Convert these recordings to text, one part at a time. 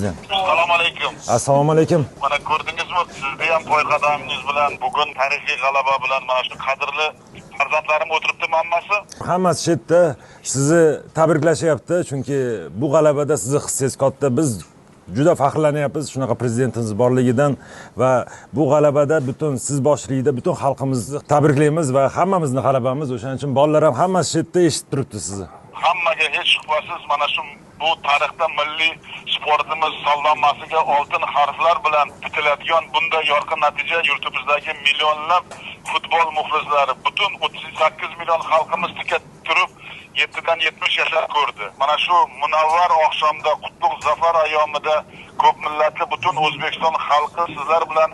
Assalomu alaykum. Assalomu alaykum. Mana ko'rdingizmi, sizni ham to'y qadamingiz bilan, bugun tarixiy g'alaba bilan mana shu qadrli farzandlarim o'tiribdi hammasi. Hammasi shu yerda sizni tabriklashyapti, chunki bu g'alabada sizni hissangiz katta. Biz juda faxrlanyapmiz shunaqa prezidentimiz borligidan va bu g'alabada butun siz boshchiligida butun xalqimizni tabriklaymiz va hammamizning g'alabamiz. O'shaning uchun bolalar ham hammasi shu yerda eshitib turibdi sizni. Hammaga hech shubhasiz mana shu bu tarixda milliy sportimiz saldonmasiga oltin harflar bilan bitiladigan bunday yorqin natija yurtimizdagi millionlab futbol muxlislari, butun 38 million xalqimiz tika turib 7dan 70 yashar ko'rdi. Mana shu munavvar oqshomda, qutlug' zafar ayyomida ko'p millatli butun O'zbekiston xalqi sizlar bilan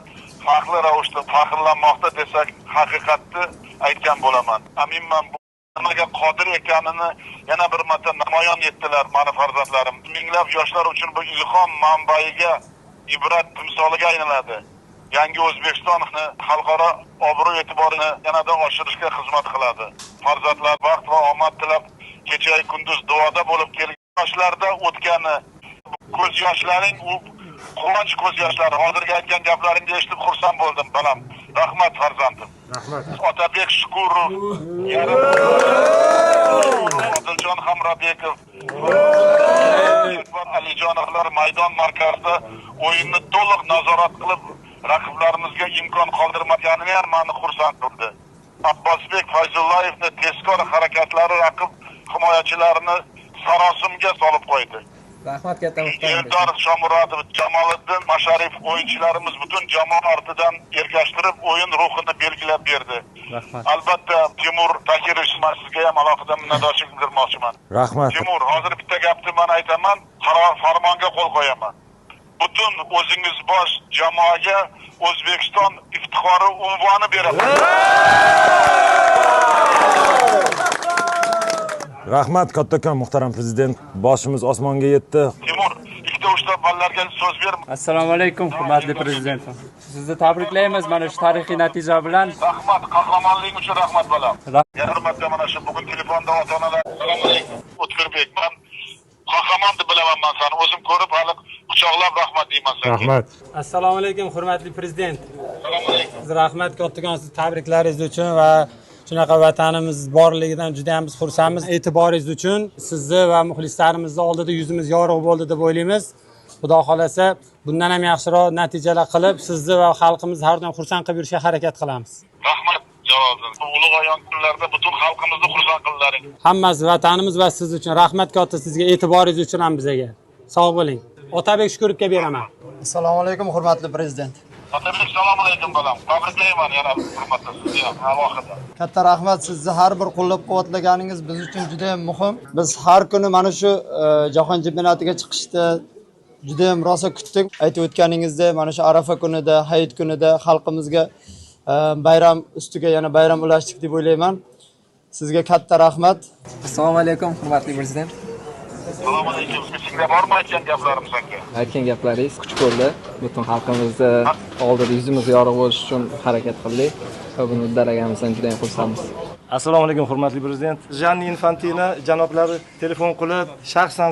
faxrli ravishda faxrlanmoqda desak, haqiqatni aytgan bo'laman. Aminman nimaga qodir ekanini yana bir marta namoyon etdilar mani farzandlarim. Minglab yoshlar uchun bu ilhom manbaiga, ibrat timsoliga aylanadi. Yangi O'zbekistonni xalqaro obro' e'tiborini yanada oshirishga xizmat qiladi. Farzandlar baxt va omad tilab kecha kunduz duoda bo'lib kelgan yoshlarda o'tgani ko'z yoshlaring u quvonch ko'z yoshlari. Hozirgi aytgan gaplaringni eshitib xursand bo'ldim balam. Rahmat farzandim. Rahmat. Otabek Shukurov, Odiljon Hamrabekov, Alijonovlar maydon markazida o'yinni to'liq nazorat qilib, raqiblarimizga imkon qoldirmaganini ham meni xursand qildi. Abbosbek Fayzullayevning tezkor harakatlari raqib himoyachilarini sarosimga solib qo'ydi. Rahmat katta muhtaram. Eldor Shomurodov, Jamoliddin Masharif o'yinchilarimiz butun jamoa ortidan ergashtirib o'yin ruhini belgilab berdi. Rahmat. Albatta Timur Takirovich, sizga ham alohida minnatdorchilik bildirmoqchiman. Rahmat. Timur, hozir bitta gapni men aytaman, qaror farmonga qo'l qo'yaman. Butun o'zingiz bosh jamoaga O'zbekiston iftixori unvoni beraman. Rahmat kattakon muhtaram prezident. Boshimiz osmonga yetdi. Timur, ikkita uchta ballarga so'z ber. Assalomu alaykum hurmatli prezident. Sizni tabriklaymiz mana shu tarixiy natija bilan. Rahmat, qahramonlik uchun rahmat balam. Yana hurmatli mana shu bugun telefonda ota-onalar. Assalomu alaykum. O'tkirbek, men qahramon deb bilaman men seni. O'zim ko'rib hali quchoqlab rahmat deyman senga. Rahmat. Assalomu alaykum hurmatli prezident. Assalomu alaykum. Siz rahmat kattakon siz tabriklaringiz uchun va shunaqa vatanimiz borligidan juda ham biz xursandmiz. E'tiboringiz uchun sizni va muxlislarimizni oldida yuzimiz yorug' bo'ldi deb o'ylaymiz. Xudo xolasa bundan ham yaxshiroq natijalar qilib, sizni va xalqimizni har doim xursand qilib yurishga harakat qilamiz. Rahmat javobim. Bu ulug' ayon kunlarda butun xalqimizni xursand qildilaring. Hammasi vatanimiz va siz uchun rahmat katta, sizga e'tiboringiz uchun ham bizga. Sog' bo'ling. Otabek Shukurovga beraman. Assalomu alaykum hurmatli prezident. Otabek, assalomu alaykum balam. Tabriklayman yana hurmatli sizni ham alohida. Katta rahmat, sizni har bir qo'llab-quvvatlaganingiz biz uchun juda ham muhim. Biz har kuni mana shu jahon chempionatiga chiqishda juda ham rosa kutdik. Aytib o'tganingizdek, mana shu Arafa kunida, Hayit kunida xalqimizga bayram ustiga yana bayram ulashdik deb o'ylayman. Sizga katta rahmat. Assalomu alaykum hurmatli prezident. Assalomu alaykum. Sizga bormi aytgan gaplarim senga? Aytgan gaplaringiz kuch ko'rdi. Butun xalqimizni oldida yuzimiz yorug' bo'lish uchun harakat qildik va buni uddalaganimizdan juda ham xursandmiz. Assalomu alaykum hurmatli prezident. Gianni Infantino janoblari telefon qilib, shaxsan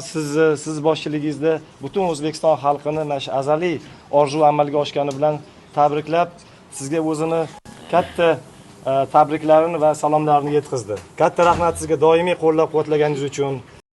siz boshchiligingizda butun O'zbekiston xalqini mana shu azaliy orzu amalga oshgani bilan tabriklab, sizga o'zini katta tabriklarini va salomlarini yetkazdi. Katta rahmat sizga doimiy qo'llab-quvvatlaganingiz uchun.